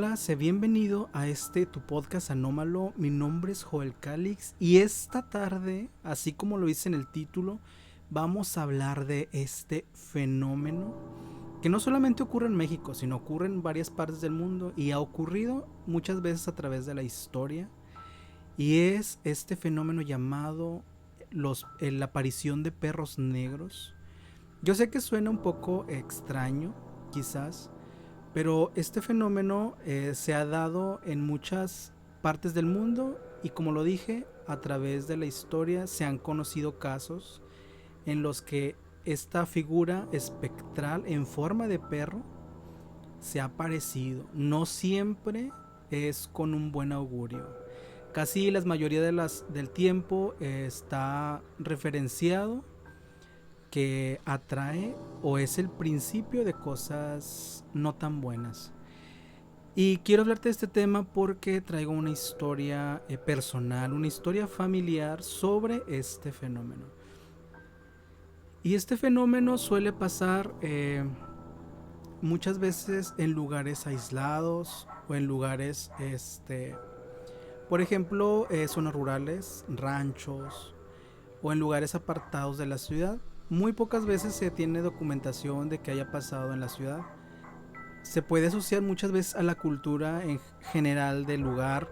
hola, sé bienvenido a tu podcast anómalo. Mi nombre es Joel Calix y esta tarde, así como lo dice en el título, vamos a hablar de este fenómeno que no solamente ocurre en México, sino ocurre en varias partes del mundo y ha ocurrido muchas veces a través de la historia. Y es este fenómeno llamado la aparición de perros negros. Yo sé que suena un poco extraño, quizás, pero este fenómeno se ha dado en muchas partes del mundo y, como lo dije, a través de la historia se han conocido casos en los que esta figura espectral en forma de perro se ha aparecido. No siempre es con un buen augurio. Casi la mayoría del tiempo está referenciado que atrae o es el principio de cosas no tan buenas. Y quiero hablarte de este tema porque traigo una historia personal, una historia familiar sobre este fenómeno. Y este fenómeno suele pasar muchas veces en lugares aislados o en lugares, por ejemplo, zonas rurales, ranchos o en lugares apartados de la ciudad. Muy pocas veces se tiene documentación de que haya pasado en la ciudad. Se puede asociar muchas veces a la cultura en general del lugar.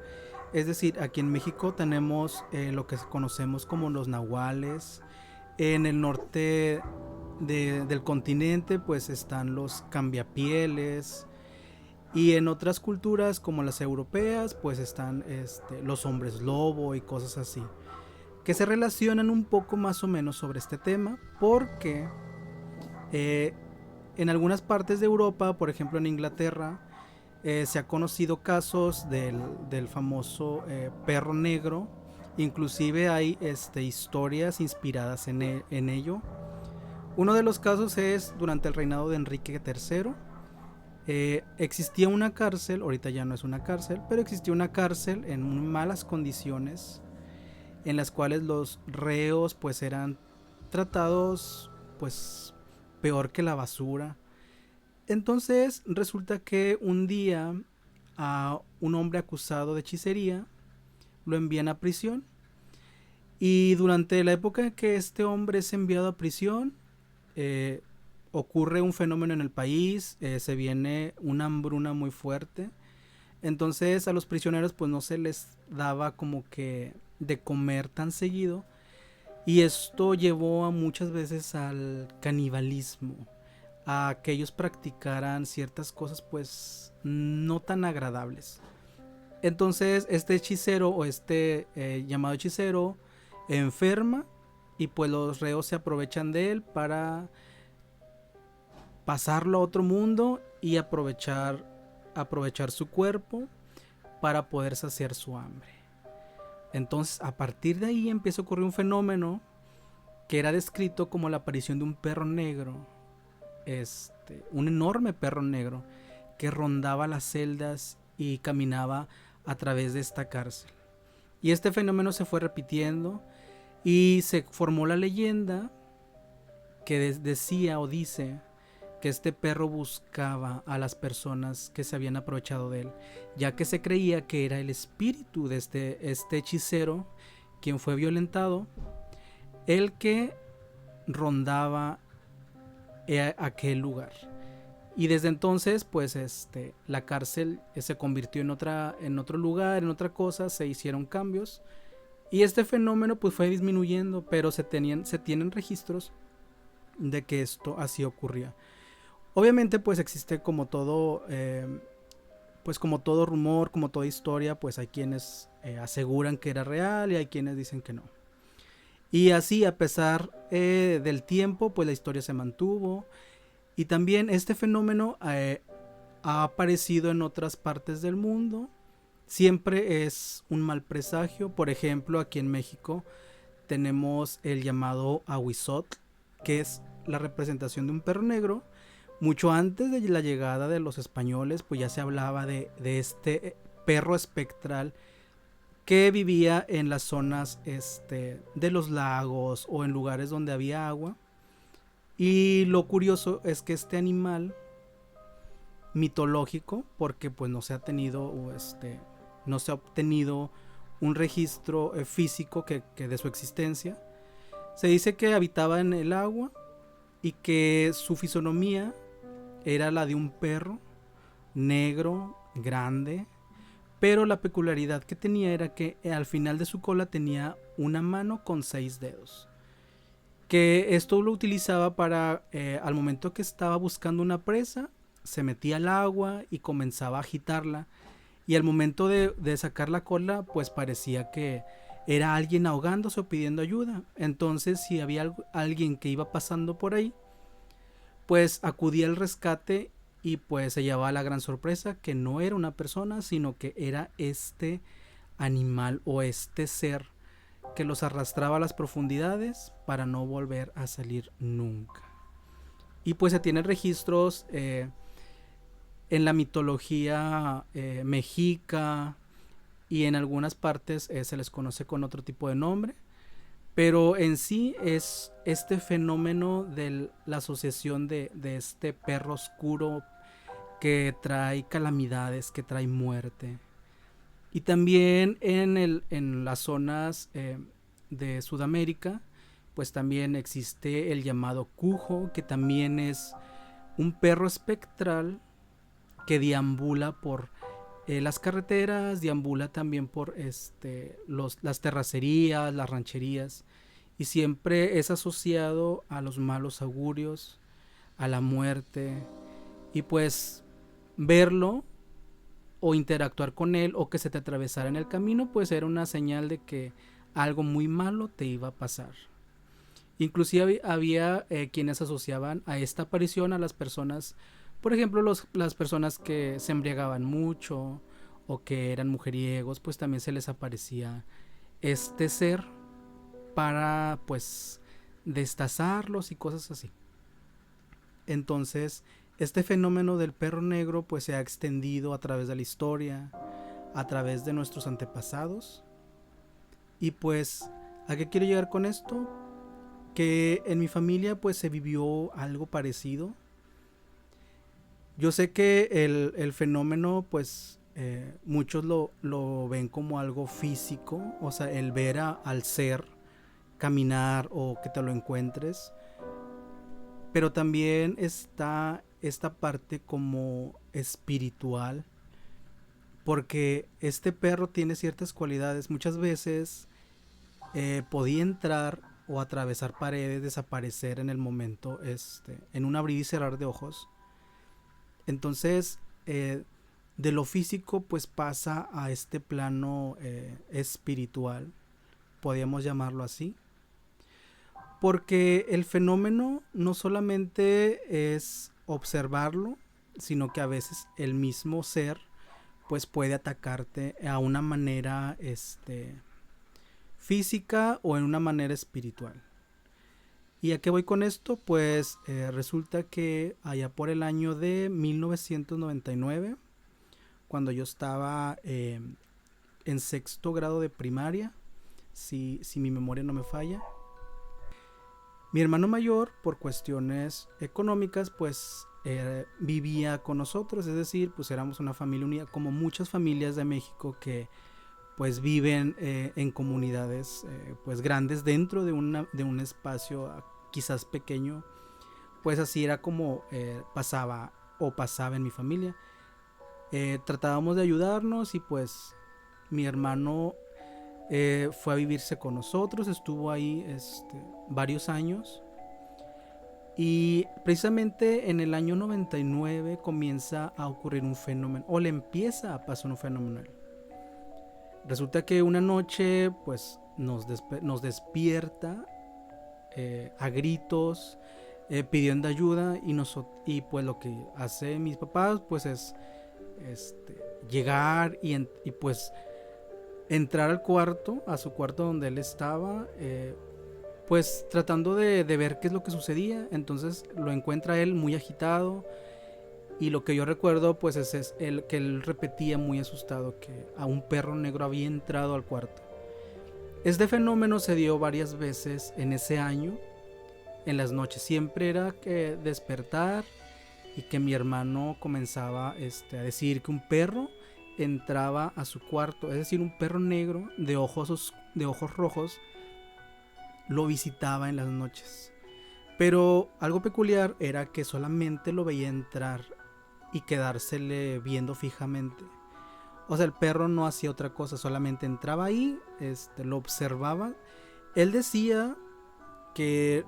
Es decir, aquí en México tenemos lo que conocemos como los nahuales. En el norte del continente pues están los cambiapieles. Y en otras culturas como las europeas pues están los hombres lobo y cosas así, que se relacionan un poco más o menos sobre este tema, porque eh, en algunas partes de Europa, por ejemplo en Inglaterra, se ha conocido casos del famoso perro negro. Inclusive hay historias inspiradas en ello. Uno de los casos es durante el reinado de Enrique III. Existía una cárcel, ahorita ya no es una cárcel, pero existía una cárcel en malas condiciones, en las cuales los reos pues eran tratados pues peor que la basura. Entonces resulta que un día a un hombre acusado de hechicería lo envían a prisión, y durante la época en que este hombre es enviado a prisión eh, ocurre un fenómeno en el país, se viene una hambruna muy fuerte. Entonces a los prisioneros pues no se les daba como que de comer tan seguido, y esto llevó a muchas veces al canibalismo, a que ellos practicaran ciertas cosas pues no tan agradables. Entonces este hechicero o llamado hechicero enferma, y pues los reos se aprovechan de él para pasarlo a otro mundo y aprovechar su cuerpo para poder saciar su hambre. Entonces a partir de ahí empieza a ocurrir un fenómeno que era descrito como la aparición de un perro negro, un enorme perro negro que rondaba las celdas y caminaba a través de esta cárcel. Y este fenómeno se fue repitiendo y se formó la leyenda que decía o dice que este perro buscaba a las personas que se habían aprovechado de él, ya que se creía que era el espíritu de este hechicero, quien fue violentado, el que rondaba aquel lugar. Y desde entonces pues la cárcel se convirtió en otro lugar, en otra cosa, se hicieron cambios y este fenómeno pues fue disminuyendo, pero se tienen registros de que esto así ocurría. Obviamente pues existe como todo pues como todo rumor, como toda historia, pues hay quienes aseguran que era real y hay quienes dicen que no. Y así, a pesar del tiempo, pues la historia se mantuvo. Y también este fenómeno ha aparecido en otras partes del mundo. Siempre es un mal presagio. Por ejemplo, aquí en México tenemos el llamado Ahuizotl, que es la representación de un perro negro. Mucho antes de la llegada de los españoles, pues ya se hablaba de este perro espectral que vivía en las zonas de los lagos o en lugares donde había agua. Y lo curioso es que este animal mitológico, porque pues no se ha obtenido un registro físico que de su existencia. Se dice que habitaba en el agua y que su fisonomía era la de un perro negro, grande, pero la peculiaridad que tenía era que al final de su cola tenía una mano con 6 dedos. Que esto lo utilizaba para, al momento que estaba buscando una presa, se metía al agua y comenzaba a agitarla. Y al momento de sacar la cola, pues parecía que era alguien ahogándose o pidiendo ayuda. Entonces, si había alguien que iba pasando por ahí, pues acudía al rescate y pues se llevaba la gran sorpresa que no era una persona, sino que era este animal o este ser que los arrastraba a las profundidades para no volver a salir nunca. Y pues se tienen registros en la mitología mexica, y en algunas partes se les conoce con otro tipo de nombre, pero en sí es este fenómeno de la asociación de este perro oscuro que trae calamidades, que trae muerte. Y también en las zonas de Sudamérica, pues también existe el llamado cujo, que también es un perro espectral que deambula por las carreteras, deambula también por las terracerías, las rancherías, y siempre es asociado a los malos augurios, a la muerte, y pues verlo o interactuar con él o que se te atravesara en el camino, pues era una señal de que algo muy malo te iba a pasar. Inclusive había quienes asociaban a esta aparición a las personas, por ejemplo, las personas que se embriagaban mucho o que eran mujeriegos, pues también se les aparecía este ser para pues destazarlos y cosas así. Entonces, este fenómeno del perro negro pues se ha extendido a través de la historia, a través de nuestros antepasados. Y pues, ¿a qué quiero llegar con esto? Que en mi familia pues se vivió algo parecido. Yo sé que el fenómeno pues muchos lo ven como algo físico, o sea, el ver al ser caminar o que te lo encuentres, pero también está esta parte como espiritual, porque este perro tiene ciertas cualidades. Muchas veces podía entrar o atravesar paredes, desaparecer en el momento, en un abrir y cerrar de ojos. Entonces, de lo físico pues pasa a este plano espiritual, podríamos llamarlo así, porque el fenómeno no solamente es observarlo, sino que a veces el mismo ser pues puede atacarte a una manera física o en una manera espiritual. ¿Y a qué voy con esto? Pues resulta que allá por el año de 1999, cuando yo estaba en sexto grado de primaria, si mi memoria no me falla, mi hermano mayor, por cuestiones económicas, pues vivía con nosotros, es decir, pues éramos una familia unida, como muchas familias de México que pues viven en comunidades pues grandes dentro de un espacio quizás pequeño. Pues así era como pasaba en mi familia. Tratábamos de ayudarnos y pues mi hermano fue a vivirse con nosotros, estuvo ahí varios años. Y precisamente en el año 99 comienza a ocurrir un fenómeno, o le empieza a pasar un fenómeno. Resulta que una noche pues nos despierta a gritos, pidiendo ayuda, y pues lo que hace mis papás pues es llegar y pues entrar al cuarto, a su cuarto donde él estaba, pues tratando de ver qué es lo que sucedía. Entonces lo encuentra él muy agitado, y lo que yo recuerdo pues es que él repetía muy asustado que a un perro negro había entrado al cuarto. Este fenómeno se dio varias veces en ese año, en las noches. Siempre era que despertar y que mi hermano comenzaba a decir que un perro entraba a su cuarto, es decir, un perro negro de ojos rojos lo visitaba en las noches. Pero algo peculiar era que solamente lo veía entrar y quedársele viendo fijamente. O sea, el perro no hacía otra cosa, solamente entraba ahí, lo observaba. Él decía que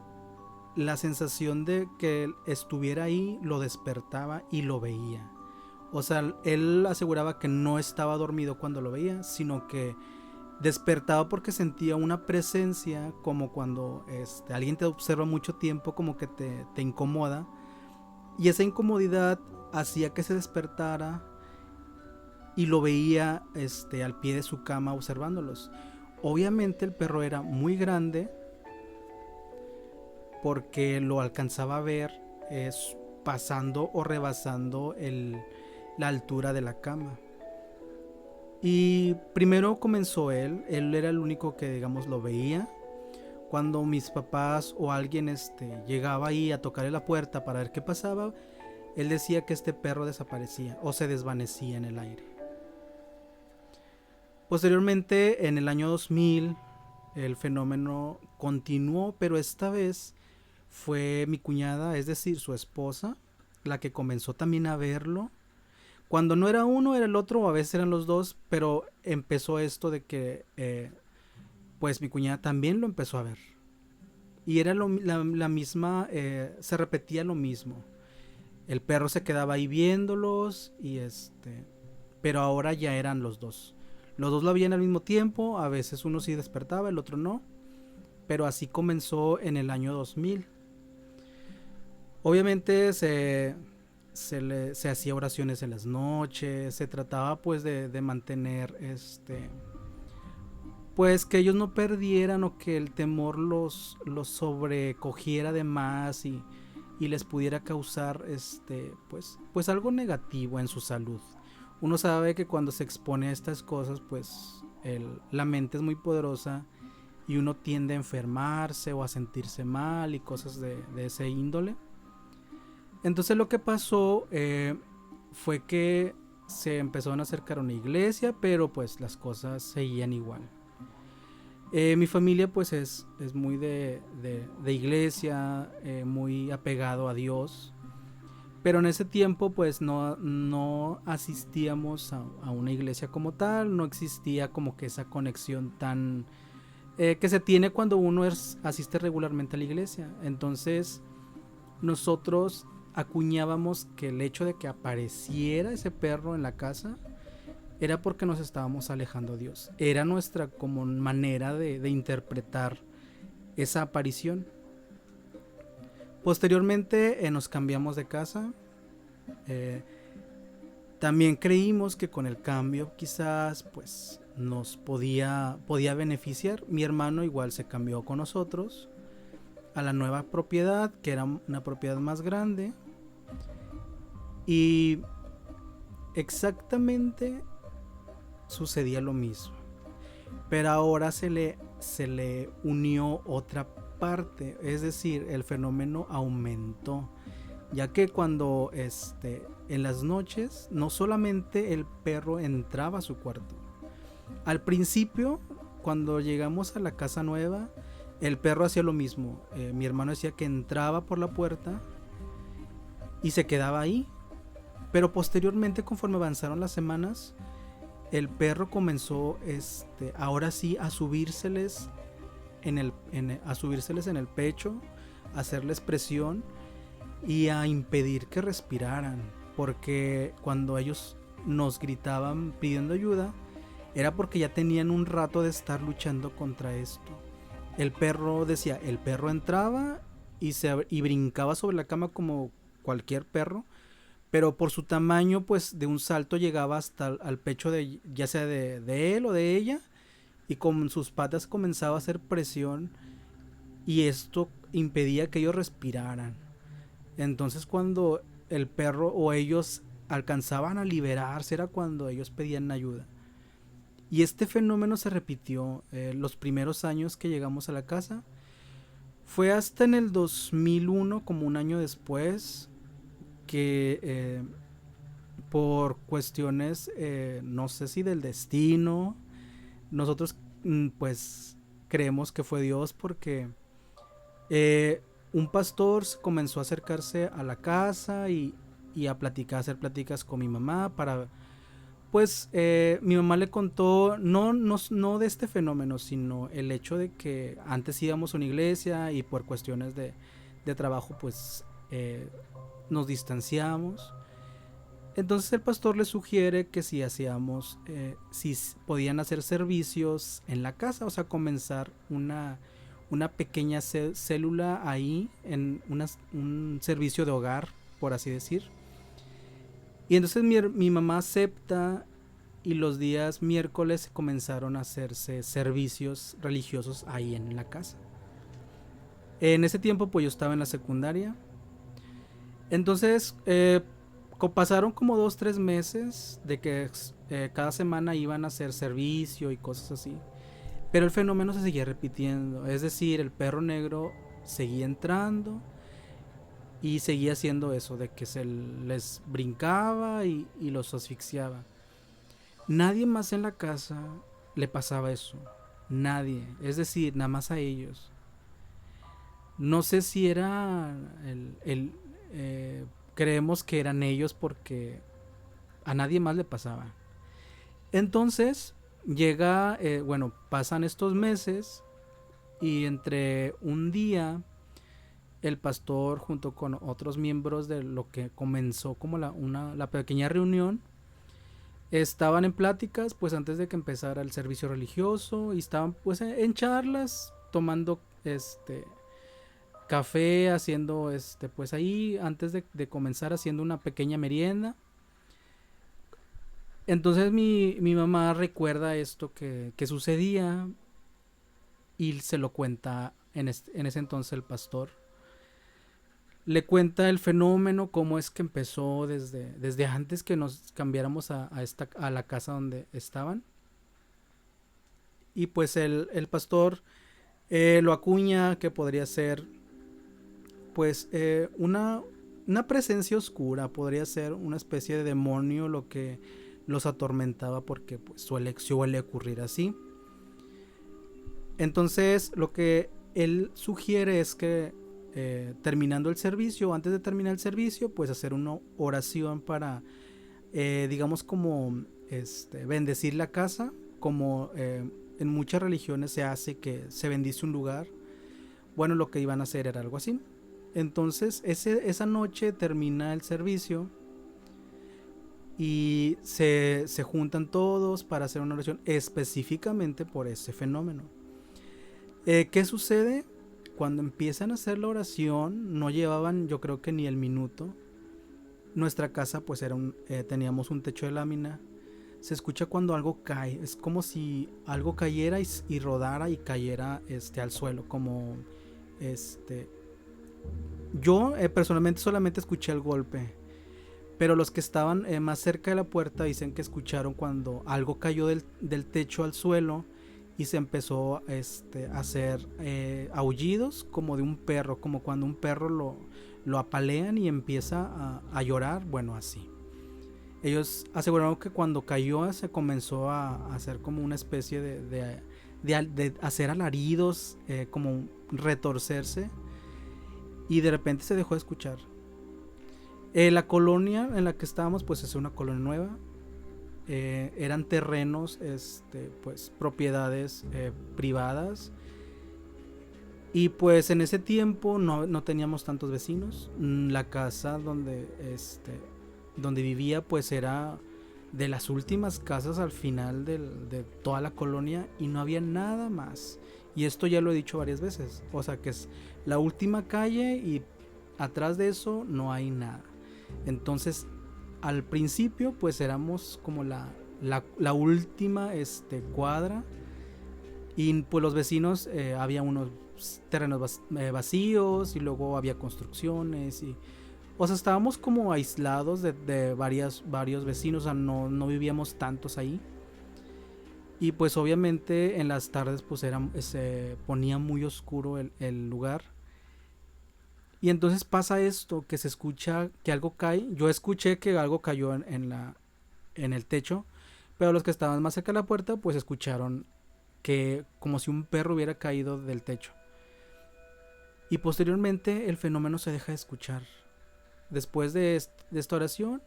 la sensación de que estuviera ahí lo despertaba y lo veía. O sea, él aseguraba que no estaba dormido cuando lo veía, sino que despertaba porque sentía una presencia, como cuando alguien te observa mucho tiempo, como que te incomoda. Y esa incomodidad hacía que se despertara y lo veía al pie de su cama observándolos. Obviamente el perro era muy grande porque lo alcanzaba a ver pasando o rebasando la altura de la cama. Y primero comenzó él era el único que, digamos, lo veía. Cuando mis papás o alguien llegaba ahí a tocarle la puerta para ver qué pasaba, él decía que este perro desaparecía o se desvanecía en el aire. Posteriormente, en el año 2000, el fenómeno continuó, pero esta vez fue mi cuñada, es decir, su esposa, la que comenzó también a verlo. Cuando no era uno, era el otro, o a veces eran los dos, pero empezó esto de que, pues mi cuñada también lo empezó a ver. Y era la misma, se repetía lo mismo. El perro se quedaba ahí viéndolos y pero ahora ya eran los dos. Los dos lo veían al mismo tiempo, a veces uno sí despertaba, el otro no. Pero así comenzó en el año 2000. Obviamente se hacía oraciones en las noches, se trataba pues de mantener pues que ellos no perdieran o que el temor los sobrecogiera de más y les pudiera causar pues algo negativo en su salud. Uno sabe que cuando se expone a estas cosas, pues la mente es muy poderosa y uno tiende a enfermarse o a sentirse mal y cosas de ese índole. Entonces lo que pasó fue que se empezaron a acercar a una iglesia, pero pues las cosas seguían igual. Mi familia pues es muy de iglesia, muy apegado a Dios. Pero en ese tiempo pues no asistíamos a una iglesia como tal, no existía como que esa conexión tan que se tiene cuando uno asiste regularmente a la iglesia. Entonces nosotros acuñábamos que el hecho de que apareciera ese perro en la casa era porque nos estábamos alejando de Dios. Era nuestra como manera de interpretar esa aparición. Posteriormente nos cambiamos de casa. También creímos que con el cambio quizás pues nos podía beneficiar. Mi hermano igual se cambió con nosotros a la nueva propiedad, que era una propiedad más grande. Y exactamente sucedía lo mismo. Pero ahora se le unió otra parte, es decir, el fenómeno aumentó, ya que cuando en las noches no solamente el perro entraba a su cuarto. Al principio, cuando llegamos a la casa nueva, el perro hacía lo mismo. Mi hermano decía que entraba por la puerta y se quedaba ahí. Pero posteriormente, conforme avanzaron las semanas, el perro comenzó ahora sí a subírseles en el pecho, a hacerles presión y a impedir que respiraran, porque cuando ellos nos gritaban pidiendo ayuda era porque ya tenían un rato de estar luchando contra esto. El perro entraba y brincaba sobre la cama como cualquier perro, pero por su tamaño pues de un salto llegaba hasta al pecho ya sea de él o de ella, y con sus patas comenzaba a hacer presión y esto impedía que ellos respiraran. Entonces cuando el perro o ellos alcanzaban a liberarse era cuando ellos pedían ayuda. Y este fenómeno se repitió los primeros años que llegamos a la casa. Fue hasta en el 2001, como un año después, que por cuestiones, no sé si del destino, nosotros pues creemos que fue Dios porque eh, un pastor comenzó a acercarse a la casa y a platicar, a hacer pláticas con mi mamá para, pues mi mamá le contó no de este fenómeno, sino el hecho de que antes íbamos a una iglesia y por cuestiones de trabajo pues nos distanciamos. Entonces el pastor le sugiere que si hacíamos, si podían hacer servicios en la casa, o sea, comenzar una pequeña célula ahí, en un servicio de hogar, por así decir. Y entonces mi mamá acepta y los días miércoles comenzaron a hacerse servicios religiosos ahí en la casa. En ese tiempo pues yo estaba en la secundaria. Entonces pasaron como 2 3 meses de que cada semana iban a hacer servicio y cosas así. Pero el fenómeno se seguía repitiendo. Es decir, el perro negro seguía entrando y seguía haciendo eso, de que se les brincaba y los asfixiaba. Nadie más en la casa le pasaba eso. Nadie. Es decir, nada más a ellos. No sé si era creemos que eran ellos porque a nadie más le pasaba. Entonces llega, bueno, pasan estos meses y entre un día el pastor junto con otros miembros de lo que comenzó como la pequeña reunión estaban en pláticas pues antes de que empezara el servicio religioso y estaban pues en charlas tomando café, haciendo pues ahí antes de comenzar haciendo una pequeña merienda. Entonces mi mamá recuerda esto que sucedía y se lo cuenta en ese entonces el pastor. Le cuenta el fenómeno, cómo es que empezó desde antes que nos cambiáramos a la casa donde estaban. Y pues el pastor lo acuña que podría ser pues una presencia oscura, podría ser una especie de demonio lo que los atormentaba porque pues suele ocurrir así. Entonces lo que él sugiere es que terminando el servicio, antes de terminar el servicio, pues hacer una oración para, digamos como bendecir la casa, como en muchas religiones se hace que se bendice un lugar. Bueno, lo que iban a hacer era algo así. Entonces esa noche termina el servicio y se juntan todos para hacer una oración específicamente por ese fenómeno. ¿Qué sucede? Cuando empiezan a hacer la oración, no llevaban yo creo que ni el minuto. Nuestra casa pues teníamos un techo de lámina. Se escucha cuando algo cae, es como si algo cayera y rodara y cayera al suelo, como yo personalmente solamente escuché el golpe, pero los que estaban más cerca de la puerta dicen que escucharon cuando algo cayó del techo al suelo y se empezó a hacer aullidos como de un perro, como cuando un perro lo apalean y empieza a llorar, bueno, así. Ellos aseguraron que cuando cayó se comenzó a hacer como una especie de hacer alaridos, como retorcerse, y de repente se dejó de escuchar. La colonia en la que estábamos pues es una colonia nueva. Eran terrenos, pues propiedades privadas. Y pues en ese tiempo no teníamos tantos vecinos. La casa donde vivía pues era de las últimas casas al final de toda la colonia y no había nada más. Y esto ya lo he dicho varias veces. O sea que es la última calle y atrás de eso no hay nada. Entonces al principio pues éramos como la última cuadra y pues los vecinos había unos terrenos vacíos y luego había construcciones y o sea estábamos como aislados de varios vecinos, o sea no vivíamos tantos ahí y pues obviamente en las tardes pues se ponía muy oscuro el lugar Y entonces pasa esto, que se escucha que algo cae. Yo escuché que algo cayó en el techo, pero los que estaban más cerca de la puerta pues escucharon que como si un perro hubiera caído del techo. Y posteriormente el fenómeno se deja de escuchar. Después de esta oración,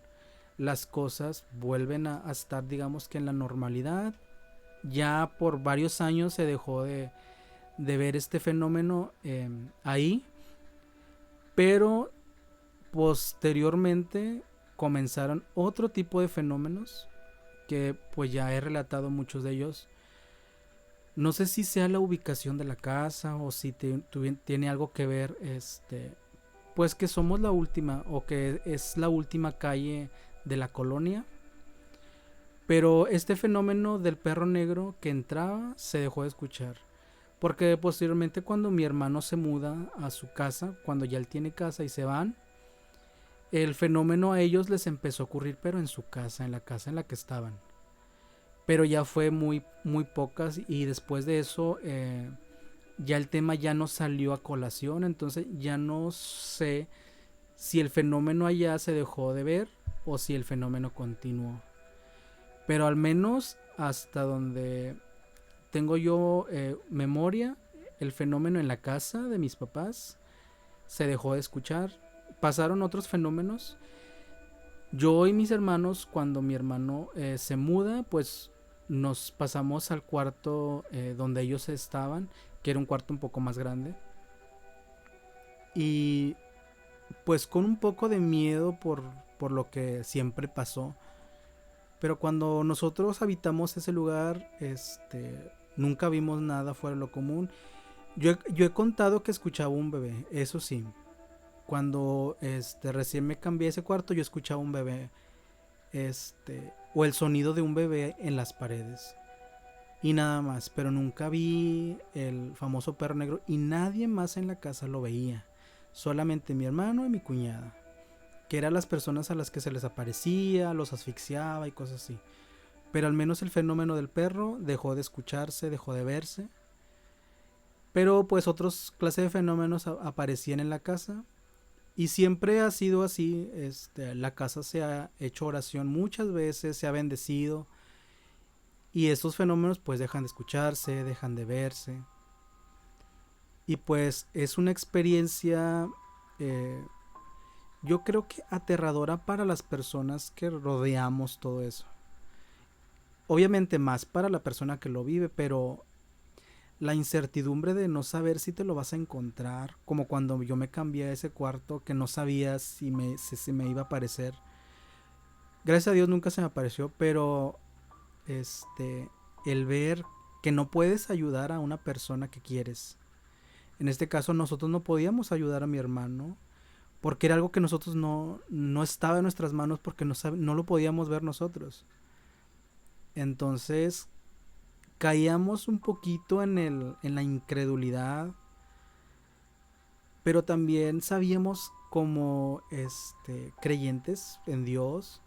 las cosas vuelven a estar, digamos que en la normalidad. Ya por varios años se dejó de ver este fenómeno ahí, pero posteriormente comenzaron otro tipo de fenómenos que pues ya he relatado muchos de ellos. No sé si sea la ubicación de la casa o si tiene algo que ver, pues que somos la última o que es la última calle de la colonia. Pero este fenómeno del perro negro que entraba se dejó de escuchar. Porque posteriormente cuando mi hermano se muda a su casa, cuando ya él tiene casa y se van, el fenómeno a ellos les empezó a ocurrir, pero en su casa, en la casa en la que estaban. Pero ya fue muy, muy pocas y después de eso ya el tema ya no salió a colación, entonces ya no sé si el fenómeno allá se dejó de ver o si el fenómeno continuó. Pero al menos hasta donde tengo yo memoria, el fenómeno en la casa de mis papás se dejó de escuchar. Pasaron otros fenómenos. Yo y mis hermanos, cuando mi hermano se muda, pues nos pasamos al cuarto donde ellos estaban, que era un cuarto un poco más grande. Y pues con un poco de miedo por lo que siempre pasó. Pero cuando nosotros habitamos ese lugar, nunca vimos nada fuera de lo común. Yo he contado que escuchaba un bebé, eso sí. Cuando recién me cambié a ese cuarto, yo escuchaba un bebé, o el sonido de un bebé en las paredes. Y nada más, pero nunca vi el famoso perro negro y nadie más en la casa lo veía. Solamente mi hermano y mi cuñada, que eran las personas a las que se les aparecía, los asfixiaba y cosas así. Pero al menos el fenómeno del perro dejó de escucharse, dejó de verse. Pero pues otros clases de fenómenos aparecían en la casa. Y siempre ha sido así. La casa se ha hecho oración muchas veces, se ha bendecido. Y estos fenómenos pues dejan de escucharse, dejan de verse. Y pues es una experiencia, eh, yo creo que aterradora para las personas que rodeamos todo eso. Obviamente más para la persona que lo vive, pero la incertidumbre de no saber si te lo vas a encontrar, como cuando yo me cambié a ese cuarto que no sabía si me iba a aparecer. Gracias a Dios nunca se me apareció, pero este el ver que no puedes ayudar a una persona que quieres. En este caso nosotros no podíamos ayudar a mi hermano porque era algo que nosotros no estaba en nuestras manos porque no lo podíamos ver nosotros. Entonces caíamos un poquito en la incredulidad, pero también sabíamos como creyentes en Dios,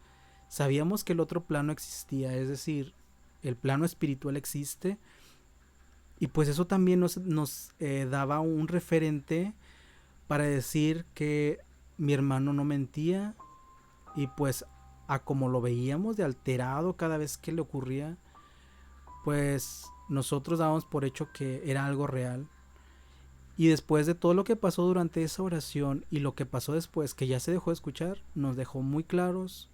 sabíamos que el otro plano existía, es decir, el plano espiritual existe y pues eso también nos daba un referente para decir que mi hermano no mentía y pues a como lo veíamos de alterado cada vez que le ocurría, pues nosotros dábamos por hecho que era algo real. Y después de todo lo que pasó durante esa oración y lo que pasó después, que ya se dejó de escuchar, nos dejó muy claros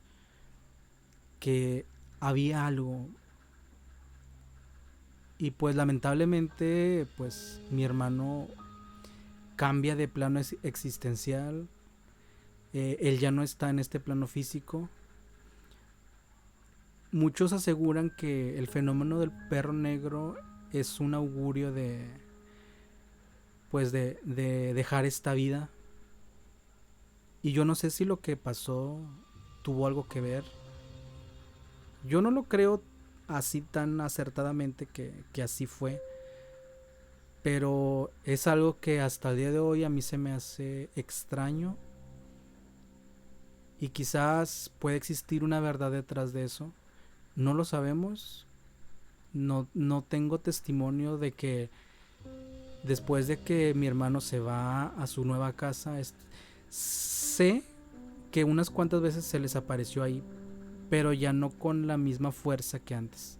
que había algo. Y pues lamentablemente, pues mi hermano cambia de plano existencial. Él ya no está en este plano físico. Muchos aseguran que el fenómeno del perro negro es un augurio de dejar esta vida. Y yo no sé si lo que pasó tuvo algo que ver. Yo no lo creo así tan acertadamente que así fue. Pero es algo que hasta el día de hoy a mí se me hace extraño. Y quizás puede existir una verdad detrás de eso. No lo sabemos. No tengo testimonio de que Después de que mi hermano se va a su nueva casa, sé que unas cuantas veces se les apareció ahí, pero ya no con la misma fuerza que antes.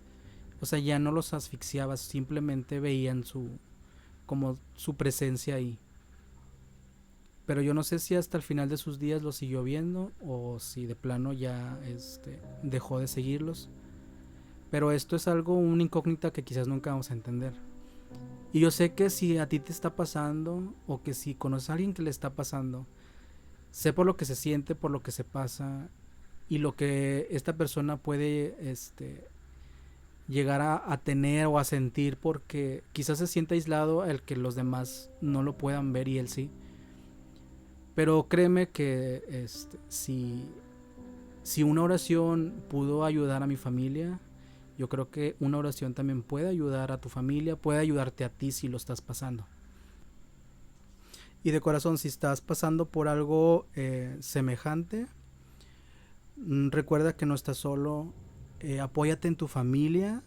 O sea, ya no los asfixiaba, simplemente veían como su presencia ahí. Pero yo no sé si hasta el final de sus días los siguió viendo o si de plano ya dejó de seguirlos. Pero esto es algo, una incógnita que quizás nunca vamos a entender. Y yo sé que si a ti te está pasando o que si conoces a alguien que le está pasando, sé por lo que se siente, por lo que se pasa y lo que esta persona puede llegar a tener o a sentir, porque quizás se sienta aislado el que los demás no lo puedan ver y él sí. Pero créeme que si una oración pudo ayudar a mi familia, yo creo que una oración también puede ayudar a tu familia, puede ayudarte a ti si lo estás pasando. Y de corazón, si estás pasando por algo semejante, recuerda que no estás solo. Apóyate en tu familia,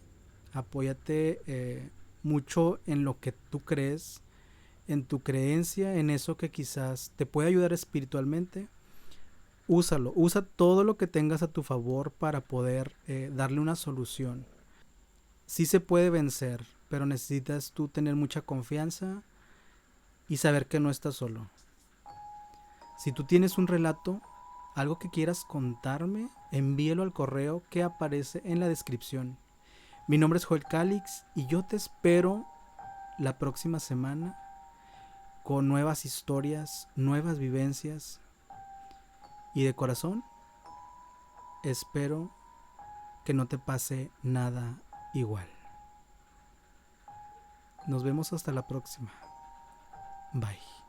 apóyate mucho en lo que tú crees, en tu creencia, en eso que quizás te puede ayudar espiritualmente. Úsalo, usa todo lo que tengas a tu favor para poder darle una solución. Sí se puede vencer, pero necesitas tú tener mucha confianza y saber que no estás solo. Si tú tienes un relato, algo que quieras contarme, envíelo al correo que aparece en la descripción. Mi nombre es Joel Calix y yo te espero la próxima semana con nuevas historias, nuevas vivencias y de corazón espero que no te pase nada igual. Nos vemos hasta la próxima. Bye.